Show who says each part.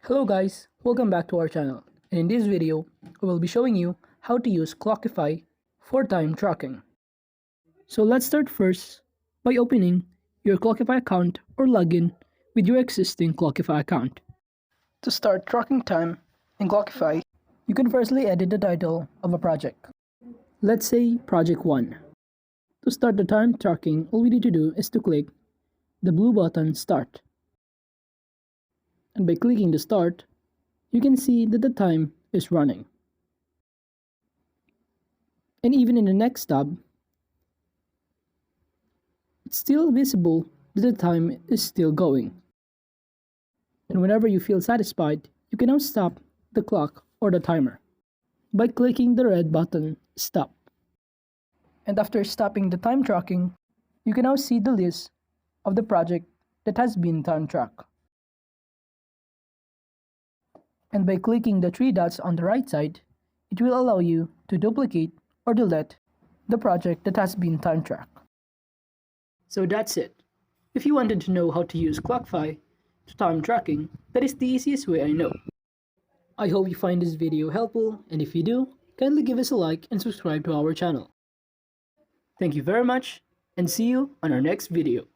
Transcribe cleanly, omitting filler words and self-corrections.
Speaker 1: Hello guys, welcome back to our channel. And in this video, I will be showing you how to use Clockify for time tracking. So let's start first by opening your Clockify account or login with your existing Clockify account. To start tracking time in Clockify, you can firstly edit the title of a project. Let's say Project 1. To start the time tracking, all we need to do is to click the blue button Start. And by clicking the Start, you can see that the time is running. And even in the next tab, it's still visible that the time is still going. And whenever you feel satisfied, you can now stop the clock or the timer by clicking the red button Stop. And after stopping the time tracking, you can now see the list of the project that has been time tracked. And by clicking the three dots on the right side, it will allow you to duplicate or delete the project that has been time tracked. So that's it. If you wanted to know how to use Clockify to time tracking, that is the easiest way I know. I hope you find this video helpful, and if you do, kindly give us a like and subscribe to our channel. Thank you very much, and see you on our next video.